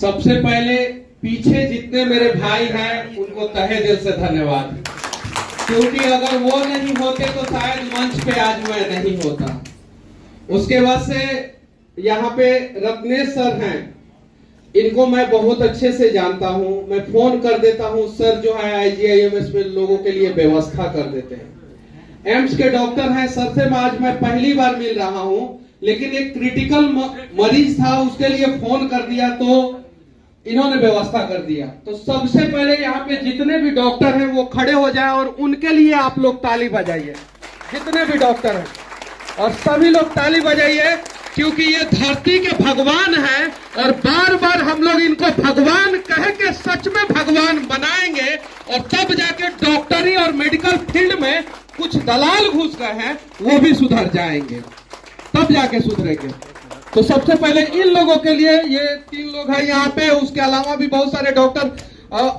सबसे पहले पीछे जितने मेरे भाई हैं उनको तहे दिल से धन्यवाद, क्योंकि अगर वो नहीं होते तो शायद मंच पे आज मैं नहीं होता। उसके बाद से यहाँ पे रत्नेश सर हैं, इनको मैं बहुत अच्छे से जानता हूँ। मैं फोन कर देता हूँ, सर जो है IGIMS में लोगों के लिए व्यवस्था कर देते हैं। एम्स के डॉक्टर हैं, सर से आज मैं पहली बार मिल रहा हूँ, लेकिन एक क्रिटिकल मरीज था, उसके लिए फोन कर दिया तो इन्होंने व्यवस्था कर दिया। तो सबसे पहले यहाँ पे जितने भी डॉक्टर हैं वो खड़े हो जाए और उनके लिए आप लोग ताली बजाइए। जितने भी डॉक्टर हैं और सभी लोग ताली बजाइए, क्योंकि ये धरती के भगवान हैं और बार बार हम लोग इनको भगवान कह के सच में भगवान बनाएंगे, और तब जाके डॉक्टरी और मेडिकल फील्ड में कुछ दलाल घुस गए हैं वो भी सुधर जाएंगे, तब जाके सुधरेंगे। तो सबसे पहले इन लोगों के लिए, ये 3 लोग हैं यहाँ पे, उसके अलावा भी बहुत सारे डॉक्टर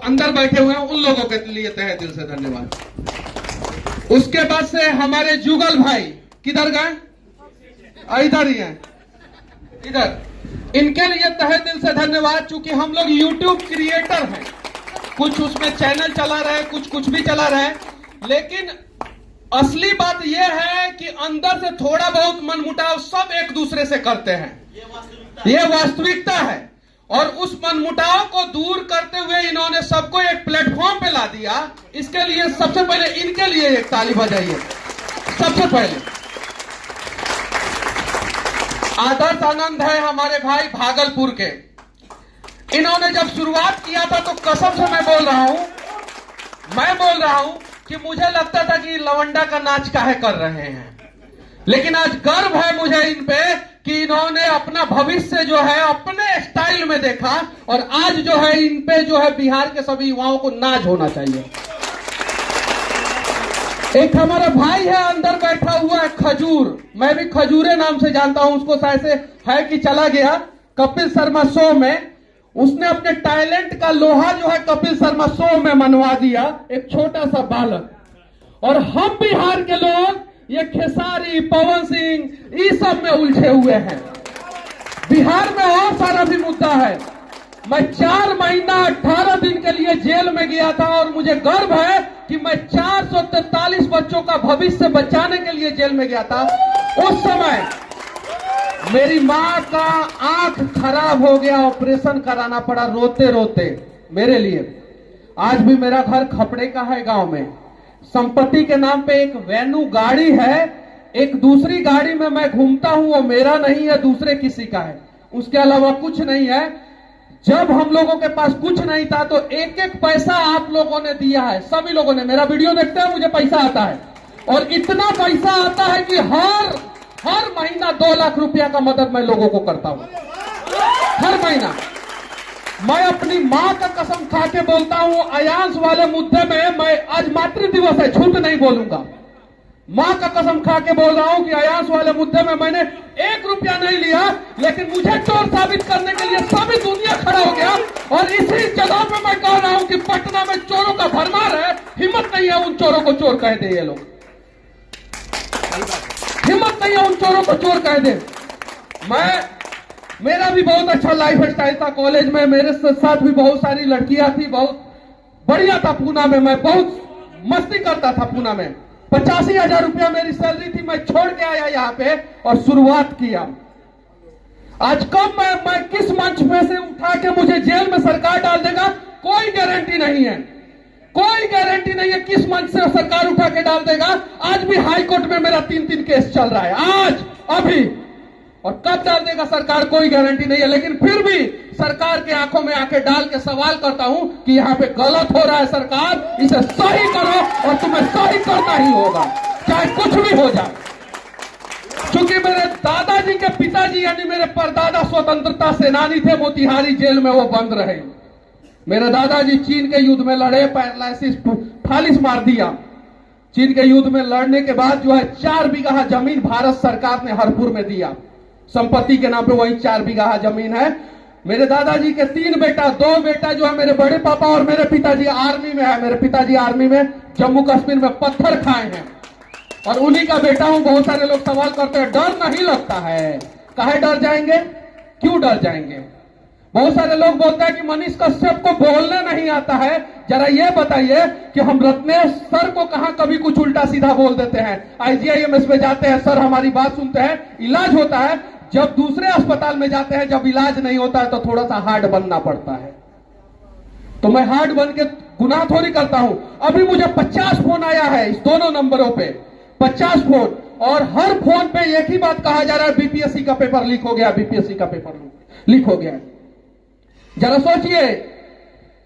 अंदर बैठे हुए हैं, उन लोगों के लिए तहे दिल से धन्यवाद। उसके बाद से हमारे जुगल भाई किधर गए? इधर ही हैं, इधर। इनके लिए तहे दिल से धन्यवाद, क्योंकि हम लोग YouTube क्रिएटर हैं, कुछ उसमें चैनल चला रहे, कुछ भी चला रहे, लेकिन असली बात यह है कि अंदर से थोड़ा बहुत मनमुटाव सब एक दूसरे से करते हैं। ये वास्तविकता है, और उस मनमुटाव को दूर करते हुए इन्होंने सबको एक प्लेटफॉर्म पे ला दिया। इसके लिए सबसे पहले इनके लिए एक ताली बजाइए। सबसे पहले आदर्श आनंद है हमारे भाई भागलपुर के। इन्होंने जब शुरुआत किया था तो कसम से मैं बोल रहा हूं कि मुझे लगता था कि लवंडा का नाच काहे कर रहे हैं, लेकिन आज गर्व है मुझे इन पे कि इन्होंने अपना भविष्य जो है अपने स्टाइल में देखा, और आज जो है इन पे जो है बिहार के सभी युवाओं को नाच होना चाहिए। एक हमारा भाई है अंदर बैठा हुआ है खजूर, मैं भी खजूरे नाम से जानता हूं उसको, शायद से है कि चला गया कपिल शर्मा शो में। उसने अपने टैलेंट का लोहा जो है कपिल शर्मा शो में मनवा दिया, एक छोटा सा बालक। और हम बिहार के लोग ये खेसारी, पवन सिंह इस सब में उलझे हुए हैं। बिहार में और सारा भी मुद्दा है। मैं 4 महीना 18 दिन के लिए जेल में गया था, और मुझे गर्व है कि मैं 443 बच्चों का भविष्य बचाने के लिए जेल में गया था। उस समय मेरी माँ का आंख खराब हो गया, ऑपरेशन कराना पड़ा रोते रोते मेरे लिए। आज भी मेरा घर खपड़े का है गांव में। संपत्ति के नाम पे एक वेन्यू गाड़ी है, एक दूसरी गाड़ी में मैं घूमता हूं, वो मेरा नहीं है, दूसरे किसी का है। उसके अलावा कुछ नहीं है। जब हम लोगों के पास कुछ नहीं था तो एक एक पैसा आप लोगों ने दिया है, सभी लोगों ने। मेरा वीडियो देखते हैं, मुझे पैसा आता है, और इतना पैसा आता है कि हर महीना 2 लाख रुपया का मदद मैं लोगों को करता हूं, हर महीना। मैं अपनी मां का कसम खा के बोलता हूं, अयांश वाले मुद्दे में मैं, आज मातृ दिवस है, झूठ नहीं बोलूंगा, मां का कसम खा के बोल रहा हूं कि अयांश वाले मुद्दे में मैंने 1 रुपया नहीं लिया, लेकिन मुझे चोर साबित करने के लिए सारी दुनिया खड़ा हो गया। और इसी जगह पे मैं कह रहा हूं कि पटना में चोरों का भरमार है, हिम्मत नहीं है उन चोरों को चोर कह दे। ये लोग हिम्मत नहीं है उन चोरों को चोर कह दे। मेरा भी बहुत अच्छा लाइफ स्टाइल था कॉलेज में, मेरे साथ भी बहुत सारी लड़कियां थी, बहुत बढ़िया था। पूना में मैं बहुत मस्ती करता था। पूना में 85,000 रुपया मेरी सैलरी थी। मैं छोड़ के आया यहाँ पे और शुरुआत किया। आज कब मैं किस मंच पे से उठा के मुझे जेल में सरकार डाल देगा, कोई गारंटी नहीं है, कोई गारंटी नहीं है किस मंच से सरकार उठा के डाल देगा। आज भी हाई कोर्ट में मेरा 3 केस चल रहा है, आज अभी, और कब डाल देगा सरकार कोई गारंटी नहीं है। लेकिन फिर भी सरकार के आंखों में आके डाल के सवाल करता हूं कि यहाँ पे गलत हो रहा है, सरकार इसे सही करो, और तुम्हें सही करना ही होगा, चाहे कुछ भी हो जाए। क्योंकि मेरे दादाजी के पिताजी यानी मेरे परदादा स्वतंत्रता सेनानी थे, मोतिहारी जेल में वो बंद रहे। मेरे दादाजी चीन के युद्ध में लड़े, पैरालिसिस फालिस मार दिया। चीन के युद्ध में लड़ने के बाद जो है 4 बीघा जमीन भारत सरकार ने हरपुर में दिया, संपत्ति के नाम पे वही 4 बीघा जमीन है। मेरे दादाजी के 3 बेटा, 2 बेटा जो है मेरे बड़े पापा और मेरे पिताजी आर्मी में है। मेरे पिताजी आर्मी में जम्मू कश्मीर में पत्थर खाए हैं, और उन्हीं का बेटा हूं। बहुत सारे लोग सवाल करते हैं, डर नहीं लगता है? काहे डर जाएंगे, क्यों डर जाएंगे? बहुत सारे लोग बोलते हैं कि मनीष कश्यप को बोलना नहीं आता है। जरा ये बताइए कि हम रत्नेश सर को कहां कभी कुछ उल्टा सीधा बोल देते हैं। IGIMS में जाते हैं, सर हमारी बात सुनते हैं, इलाज होता है। जब दूसरे अस्पताल में जाते हैं, जब इलाज नहीं होता है तो थोड़ा सा हार्ड बनना पड़ता है। तो मैं हार्ड बन के गुनाह थोड़ी करता हूं। अभी मुझे 50 फोन आया है इस दोनों नंबरों पे, 50 फोन, और हर फोन पे एक ही बात कहा जा रहा है, BPSC का पेपर लीक हो गया, BPSC का पेपर लीक हो गया। जरा सोचिए,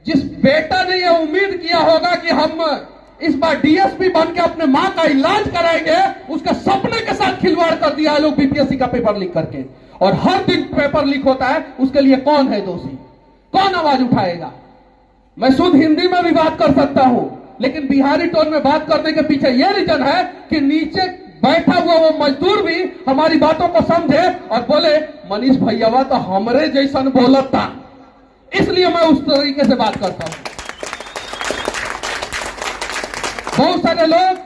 जिस बेटा ने यह उम्मीद किया होगा कि हम इस बार DSP बन के अपने मां का इलाज कराएंगे, उसके सपने के साथ खिलवाड़ कर दिया लोग BPSC का पेपर लीक करके। और हर दिन पेपर लीक होता है, उसके लिए कौन है दोषी, कौन आवाज उठाएगा? मैं शुद्ध हिंदी में भी बात कर सकता हूं, लेकिन बिहारी टोन में बात करने के पीछे यह रीजन है कि नीचे बैठा हुआ वो मजदूर भी हमारी बातों को समझे और बोले मनीष भैया तो हमरे जैसन बोलत था, इसलिए मैं उस तरीके से बात करता हूं। बहुत सारे लोग,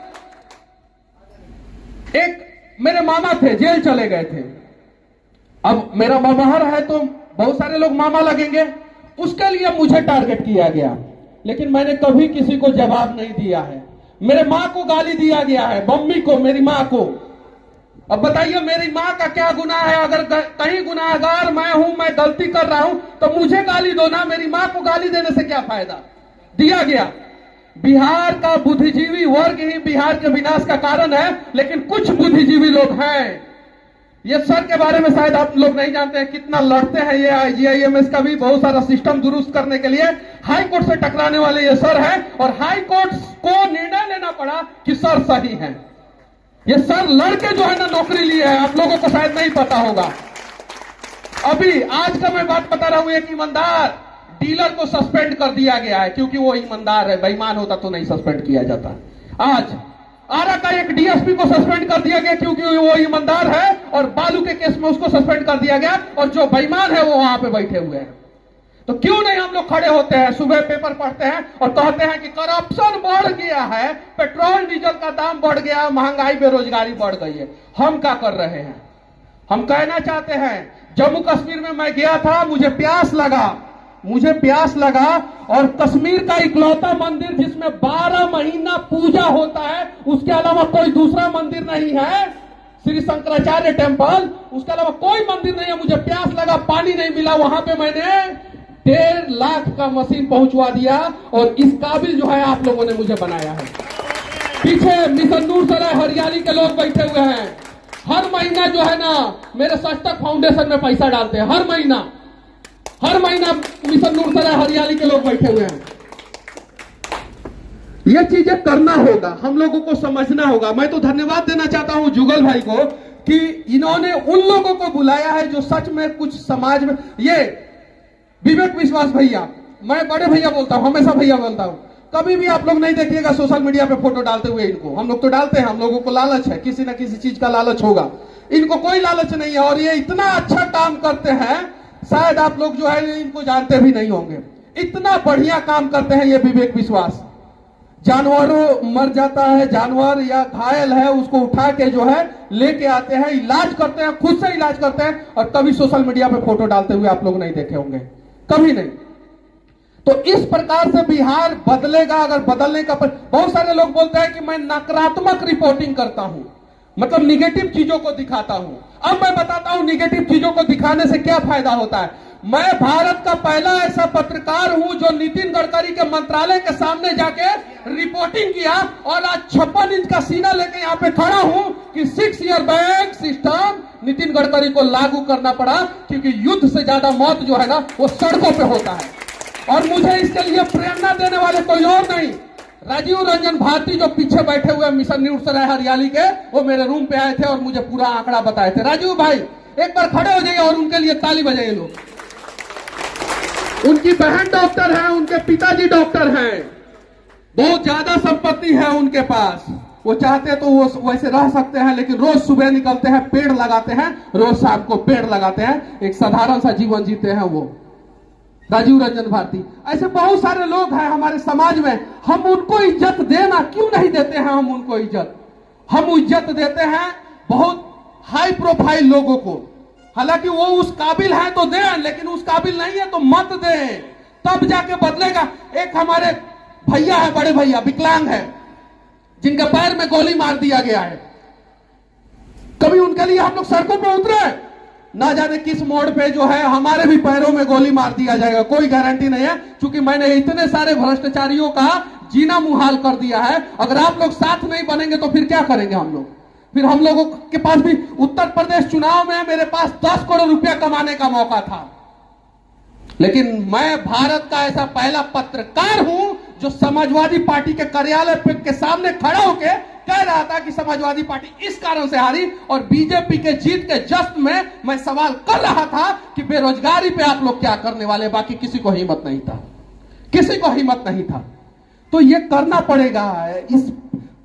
एक मेरे मामा थे, जेल चले गए थे। अब मेरा मामाहर है तो बहुत सारे लोग मामा लगेंगे, उसके लिए मुझे टारगेट किया गया, लेकिन मैंने कभी किसी को जवाब नहीं दिया है। मेरे मां को गाली दिया गया है, मम्मी को, मेरी मां को। अब बताइए मेरी मां का क्या गुनाह है? अगर कहीं गुनाहगार मैं हूं, मैं गलती कर रहा हूं तो मुझे गाली दो ना, मेरी मां को गाली देने से क्या फायदा? दिया गया। बिहार का बुद्धिजीवी वर्ग ही बिहार के विनाश का कारण है, लेकिन कुछ बुद्धिजीवी लोग हैं। ये सर के बारे में शायद आप लोग नहीं जानते हैं, कितना लड़ते हैं ये IGIMS का भी बहुत सारा सिस्टम दुरुस्त करने के लिए। हाई कोर्ट से टकराने वाले ये सर है, और हाई कोर्ट को निर्णय लेना पड़ा कि सर सही है। ये सर लड़के जो है ना नौकरी लिए है, आप लोगों को शायद नहीं पता होगा। अभी आज का मैं बात बता रहा हूं, एक ईमानदार डीलर को सस्पेंड कर दिया गया है, क्योंकि वो ईमानदार है। बेईमान होता तो नहीं सस्पेंड किया जाता। आज आरा का एक DSP को सस्पेंड कर दिया गया, क्योंकि वो ईमानदार है, और बालू के केस में उसको सस्पेंड कर दिया गया, और जो बेईमान है वो वहां पे बैठे हुए हैं। तो क्यों नहीं हम लोग खड़े होते हैं, सुबह पेपर पढ़ते हैं और कहते हैं कि करप्शन बढ़ गया है, पेट्रोल डीजल का दाम बढ़ गया, महंगाई बेरोजगारी बढ़ गई है। हम क्या कर रहे हैं? हम कहना चाहते हैं, जम्मू कश्मीर में मैं गया था, मुझे प्यास लगा, और कश्मीर का इकलौता मंदिर जिसमें 12 महीना पूजा होता है, उसके अलावा कोई दूसरा मंदिर नहीं है, श्री शंकराचार्य टेम्पल, उसके अलावा कोई मंदिर नहीं है। मुझे प्यास लगा, पानी नहीं मिला, वहां पे मैंने 1.5 लाख का मशीन पहुंचवा दिया, और इस काबिल जो है आप लोगों ने मुझे बनाया है। पीछे मिशन नूरसराय हरियाली के लोग बैठे हुए हैं, हर महीना जो है ना मेरे सस्तक फाउंडेशन में पैसा डालते हैं। हर महीना मिशन नूरसराय हरियाली के लोग बैठे हुए हैं। ये चीजें करना होगा, हम लोगों को समझना होगा। मैं तो धन्यवाद देना चाहता हूं जुगल भाई को कि इन्होंने उन लोगों को बुलाया है जो सच में कुछ समाज में, ये विवेक विश्वास भैया, मैं बड़े भैया बोलता हूं, हमेशा भैया बोलता हूं। कभी भी आप लोग नहीं देखिएगा सोशल मीडिया पे फोटो डालते हुए इनको। हम लोग तो डालते हैं, हम लोगों को लालच है, किसी ना किसी चीज का लालच होगा। इनको कोई लालच नहीं है, और ये इतना अच्छा काम करते हैं, शायद आप लोग जो है इनको जानते भी नहीं होंगे। इतना बढ़िया काम करते हैं ये विवेक विश्वास। जानवरों मर जाता है, जानवर या घायल है, उसको उठा के जो है लेके आते हैं, इलाज करते हैं, खुद से इलाज करते हैं, और कभी सोशल मीडिया पे फोटो डालते हुए आप लोग नहीं देखे होंगे, कभी नहीं। तो इस प्रकार से बिहार बदलेगा अगर बदलने का बहुत सारे लोग बोलते हैं कि मैं नकारात्मक रिपोर्टिंग करता हूं, मतलब निगेटिव चीजों को दिखाता हूं। अब मैं बताता हूं निगेटिव चीजों को दिखाने से क्या फायदा होता है। मैं भारत का पहला ऐसा पत्रकार हूं जो नितिन गडकरी के मंत्रालय के सामने जाके रिपोर्टिंग किया, और आज 56 इंच का सीना लेके यहां पे खड़ा हूं कि 6 year bank system Nitin Gadkari को लागू करना पड़ा, क्योंकि युद्ध से ज्यादा मौत जो है ना वो सड़कों पे होता है। और मुझे इसके लिए प्रेरणा देने वाले कोई और नहीं, राजीव रंजन भारती जो पीछे बैठे हुए मिशन नूरसराय हरियाली के, वो मेरे रूम पे आए थे और मुझे पूरा आंकड़ा बताए थे। राजीव भाई एक बार खड़े हो जाइए और उनके लिए ताली बजाइए लोग। उनकी बहन डॉक्टर है, उनके पिताजी डॉक्टर हैं, बहुत ज्यादा संपत्ति है उनके पास। वो चाहते तो वो वैसे रह सकते हैं, लेकिन रोज सुबह निकलते हैं, पेड़ लगाते हैं, रोज शाम को पेड़ लगाते हैं, एक साधारण सा जीवन जीते हैं वो राजीव रंजन भारती। ऐसे बहुत सारे लोग हैं हमारे समाज में, हम उनको इज्जत देना क्यों नहीं देते हैं? हम उनको इज्जत देते हैं बहुत हाई प्रोफाइल लोगों को, हालांकि वो उस काबिल है तो दें, लेकिन उस काबिल नहीं है तो मत दें, तब जाके बदलेगा। एक हमारे भैया है, बड़े भैया विकलांग है, जिनके पैर में गोली मार दिया गया है। कभी उनके लिए हम लोग सड़कों पे उतरे, ना जाने किस मोड़ पे जो है हमारे भी पैरों में गोली मार दिया जाएगा, कोई गारंटी नहीं है। क्योंकि मैंने इतने सारे भ्रष्टाचारियों का जीना मुहाल कर दिया है। अगर आप लोग साथ नहीं बनेंगे तो फिर क्या करेंगे हम लोग? फिर हम लोगों के पास भी उत्तर प्रदेश चुनाव में मेरे पास 10 करोड़ रुपया कमाने का मौका था, लेकिन मैं भारत का ऐसा पहला पत्रकार हूं जो समाजवादी पार्टी के कार्यालय के सामने खड़ा होकर कह रहा था कि समाजवादी पार्टी इस कारण से हारी, और बीजेपी के जीत के जश्न में मैं सवाल कर रहा था कि बेरोजगारी पे आप लोग क्या करने वाले। बाकी किसी को हिम्मत नहीं था, किसी को हिम्मत नहीं था। तो ये करना पड़ेगा। इस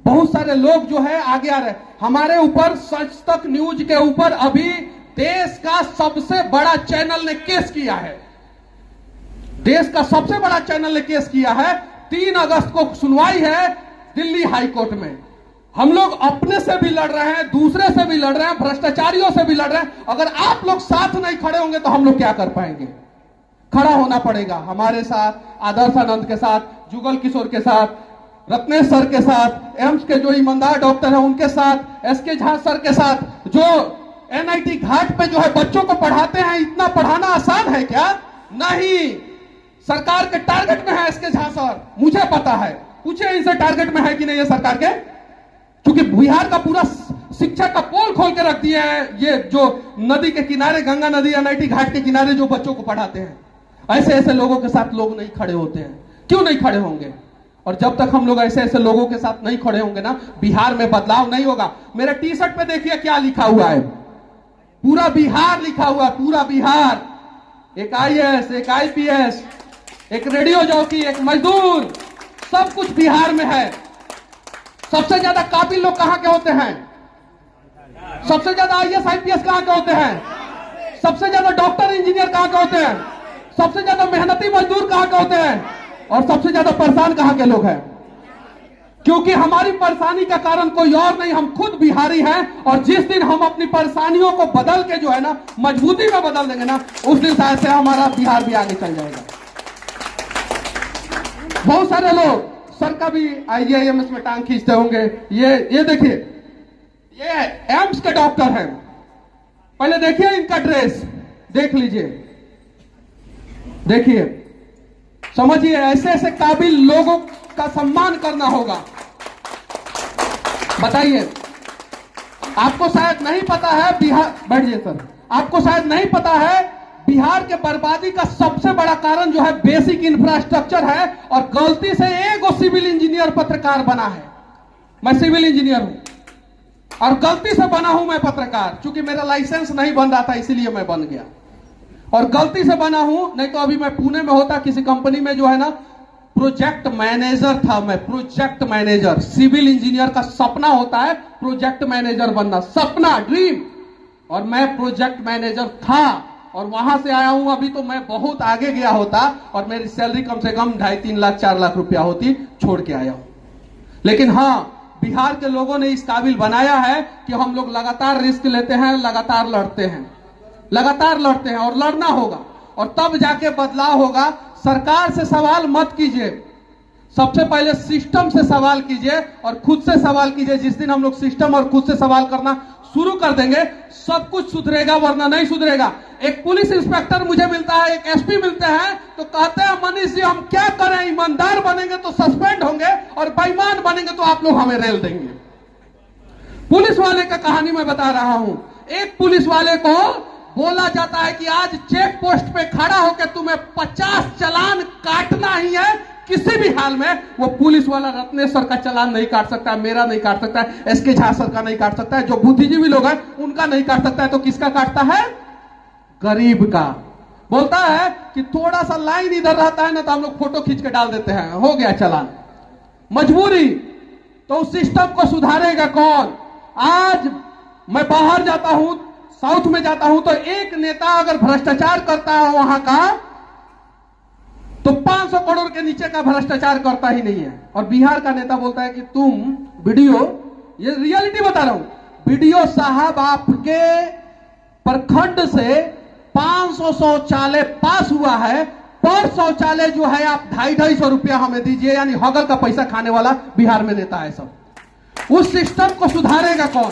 बहुत सारे लोग जो है आगे आ रहे। हमारे ऊपर सच तक न्यूज के ऊपर अभी देश का सबसे बड़ा चैनल ने केस किया है, देश का सबसे बड़ा चैनल ने केस किया है। 3 अगस्त को सुनवाई है दिल्ली हाई कोर्ट में। हम लोग अपने से भी लड़ रहे हैं, दूसरे से भी लड़ रहे हैं, भ्रष्टाचारियों से भी लड़ रहे हैं। अगर आप लोग साथ नहीं खड़े होंगे तो हम लोग क्या कर पाएंगे? खड़ा होना पड़ेगा हमारे साथ, आदर्श आनंद के साथ, जुगल किशोर के साथ, रत्नेश सर के साथ, एम्स के जो ईमानदार डॉक्टर हैं उनके साथ, एसके झा सर के साथ, जो एनआईटी घाट पे जो है बच्चों को पढ़ाते हैं। इतना पढ़ाना आसान है क्या? नहीं, सरकार के टारगेट में है एसके झा सर, मुझे पता है। पूछे इनसे टारगेट में है कि नहीं है सरकार के? क्योंकि बिहार का पूरा शिक्षा का पोल खोल के रख दिया है ये जो नदी के किनारे, गंगा नदी एनआईटी घाट के किनारे जो बच्चों को पढ़ाते हैं। ऐसे ऐसे लोगों के साथ लोग नहीं खड़े होते हैं। क्यों नहीं खड़े होंगे? और जब तक हम लोग ऐसे ऐसे लोगों के साथ नहीं खड़े होंगे ना, बिहार में बदलाव नहीं होगा। मेरे टी शर्ट पे देखिए क्या लिखा हुआ है, पूरा बिहार लिखा हुआ है, पूरा बिहार। एक आईएएस, एक आईपीएस, एक रेडियो जॉकी, एक मजदूर, सब कुछ बिहार में है। सबसे ज्यादा काबिल लोग कहां के होते हैं? सबसे ज्यादा आईएएस आईपीएस कहां के होते हैं? सबसे ज्यादा डॉक्टर इंजीनियर कहां के होते हैं? सबसे ज्यादा मेहनती मजदूर कहां के होते हैं? और सबसे ज्यादा परेशान कहां के लोग हैं? क्योंकि हमारी परेशानी का कारण कोई और नहीं, हम खुद बिहारी हैं। और जिस दिन हम अपनी परेशानियों को बदल के जो है ना मजबूती में बदल देंगे ना, उस दिन शायद से हमारा बिहार भी आगे चल जाएगा। बहुत सारे लोग सर का भी आईजीआईएमएस में टांग खींचते होंगे। ये देखिए, ये एम्स के डॉक्टर हैं। पहले देखिए इनका ड्रेस, देख लीजिए, देखिए, समझिए। ऐसे ऐसे काबिल लोगों का सम्मान करना होगा। बताइए, आपको शायद नहीं पता है बिहार, बैठिए सर, आपको शायद नहीं पता है बिहार के बर्बादी का सबसे बड़ा कारण जो है बेसिक इंफ्रास्ट्रक्चर है। और गलती से एक सिविल इंजीनियर पत्रकार बना है। मैं सिविल इंजीनियर हूं और गलती से बना हूं मैं पत्रकार, क्योंकि मेरा लाइसेंस नहीं बन रहा था, इसीलिए मैं बन गया। और गलती से बना हूं, नहीं तो अभी मैं पुणे में होता किसी कंपनी में जो है ना प्रोजेक्ट मैनेजर था। मैं प्रोजेक्ट मैनेजर, सिविल इंजीनियर का सपना होता है प्रोजेक्ट मैनेजर बनना, सपना, ड्रीम। और मैं प्रोजेक्ट मैनेजर था और वहां से आया हूं। अभी तो मैं बहुत आगे गया होता और मेरी सैलरी कम से कम 2.5-3 लाख 4 लाख रुपया होती, छोड़ के आया हूं। लेकिन हाँ, बिहार के लोगों ने इस काबिल बनाया है कि हम लोग लगातार रिस्क लेते हैं, लगातार लड़ते हैं, लगातार लड़ते हैं। और लड़ना होगा और तब जाके बदलाव होगा। सरकार से सवाल मत कीजिए, सबसे पहले सिस्टम से सवाल कीजिए और खुद से सवाल कीजिए। जिस दिन हम लोग सिस्टम और खुद से सवाल करना शुरू कर देंगे, सब कुछ सुधरेगा, वरना नहीं सुधरेगा। एक पुलिस इंस्पेक्टर मुझे मिलता है, एक एसपी मिलते हैं, तो कहते हैं मनीष जी हम क्या करें, ईमानदार बनेंगे तो सस्पेंड होंगे और बेईमान बनेंगे तो आप लोग हमें रेल देंगे। पुलिस वाले का कहानी मैं बता रहा हूं। एक पुलिस वाले को बोला जाता है कि आज चेक पोस्ट पे खड़ा होकर तुम्हें 50 चालान काटना ही है किसी भी हाल में। वो पुलिस वाला रत्नेश सर का चालान नहीं काट सकता है, मेरा नहीं काट सकता है, एसके झा सर का नहीं काट सकता है, जो बुद्धिजीवी लोग हैं उनका नहीं काट सकता है। तो किसका काटता है? गरीब का। बोलता है कि थोड़ा सा लाइन इधर रहता है ना तो हम लोग फोटो खींच के डाल देते हैं, हो गया चालान। मजबूरी। तो उस सिस्टम को सुधारेगा कौन? आज मैं बाहर जाता हूं, साउथ में जाता हूं, तो एक नेता अगर भ्रष्टाचार करता है वहां का, तो 500 करोड़ के नीचे का भ्रष्टाचार करता ही नहीं है। और बिहार का नेता बोलता है कि तुम वीडियो, ये रियलिटी बता रहा हूं, वीडियो साहब आपके प्रखंड से 500 शौचालय पास हुआ है। पर शौचालय जो है आप 250-250 रुपया हमें दीजिए, यानी हगल का पैसा खाने वाला बिहार में नेता है सब। उस सिस्टम को सुधारेगा कौन?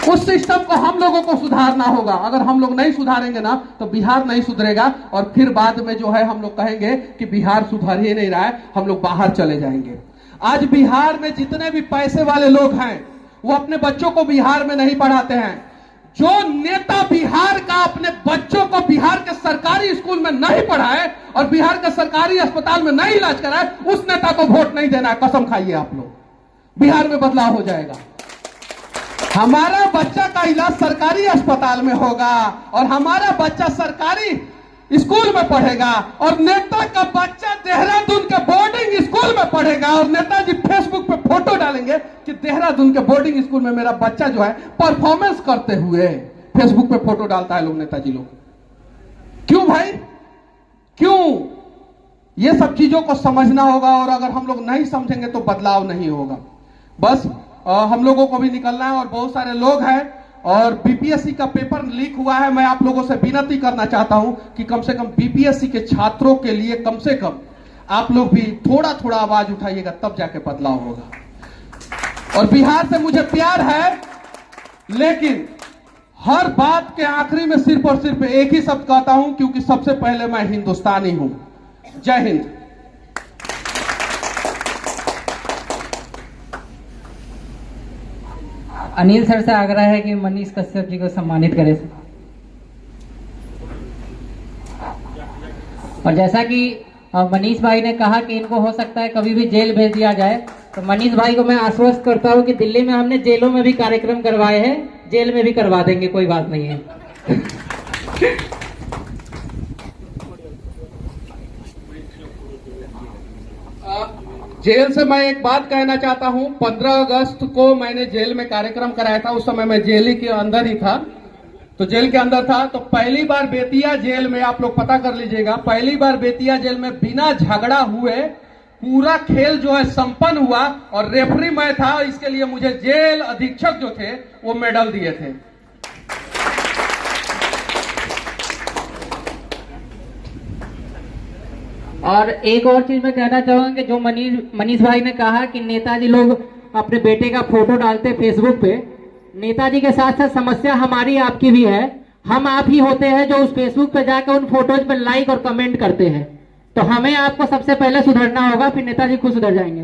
उस सिस्टम को हम लोगों को सुधारना होगा। अगर हम लोग नहीं सुधारेंगे ना तो बिहार नहीं सुधरेगा, और फिर बाद में जो है हम लोग कहेंगे कि बिहार सुधर ही नहीं रहा है, हम लोग बाहर चले जाएंगे। आज बिहार में जितने भी पैसे वाले लोग हैं वो अपने बच्चों को बिहार में नहीं पढ़ाते हैं। जो नेता बिहार का अपने बच्चों को बिहार के सरकारी स्कूल में नहीं पढ़ाए और बिहार के सरकारी अस्पताल में नहीं इलाज कराए, उस नेता को वोट नहीं देना है। कसम खाइए आप लोग, बिहार में बदलाव हो जाएगा। हमारा बच्चा का इलाज सरकारी अस्पताल में होगा और हमारा बच्चा सरकारी स्कूल में पढ़ेगा, और नेता का बच्चा देहरादून के बोर्डिंग स्कूल में पढ़ेगा, और नेताजी फेसबुक पे फोटो डालेंगे कि देहरादून के बोर्डिंग स्कूल में मेरा बच्चा जो है परफॉर्मेंस करते हुए फेसबुक पे फोटो डालता है लोग, नेताजी लोग। क्यों भाई, क्यों? ये सब चीजों को समझना होगा, और अगर हम लोग नहीं समझेंगे तो बदलाव नहीं होगा। बस हम लोगों को भी निकलना है, और बहुत सारे लोग हैं, और बीपीएससी का पेपर लीक हुआ है। मैं आप लोगों से विनती करना चाहता हूं कि कम से कम बीपीएससी के छात्रों के लिए कम से कम आप लोग भी थोड़ा थोड़ा आवाज उठाइएगा, तब जाके बदलाव होगा। और बिहार से मुझे प्यार है, लेकिन हर बात के आखिरी में सिर्फ और सिर्फ एक ही शब्द कहता हूं, क्योंकि सबसे पहले मैं हिंदुस्तानी हूं। जय हिंद। अनिल सर से आग्रह है कि मनीष कश्यप जी को सम्मानित करें। और जैसा कि मनीष भाई ने कहा कि इनको हो सकता है कभी भी जेल भेज दिया जाए, तो मनीष भाई को मैं आश्वस्त करता हूं कि दिल्ली में हमने जेलों में भी कार्यक्रम करवाए हैं, जेल में भी करवा देंगे, कोई बात नहीं है। जेल से मैं एक बात कहना चाहता हूं। 15 अगस्त को मैंने जेल में कार्यक्रम कराया था, उस समय मैं जेल ही के अंदर ही था, तो जेल के अंदर था। तो पहली बार बेतिया जेल में, आप लोग पता कर लीजिएगा, पहली बार बेतिया जेल में बिना झगड़ा हुए पूरा खेल जो है संपन्न हुआ, और रेफरी मैं था। इसके लिए मुझे जेल अधीक्षक जो थे वो मेडल दिए थे। और एक और चीज मैं कहना चाहूंगा कि जो मनीष भाई ने कहा कि नेताजी लोग अपने बेटे का फोटो डालते फेसबुक पे, नेताजी के साथ साथ समस्या हमारी आपकी भी है। हम आप ही होते हैं जो उस फेसबुक पे जाकर उन फोटोज पे लाइक और कमेंट करते हैं। तो हमें आपको सबसे पहले सुधरना होगा, फिर नेताजी खुद सुधर जाएंगे।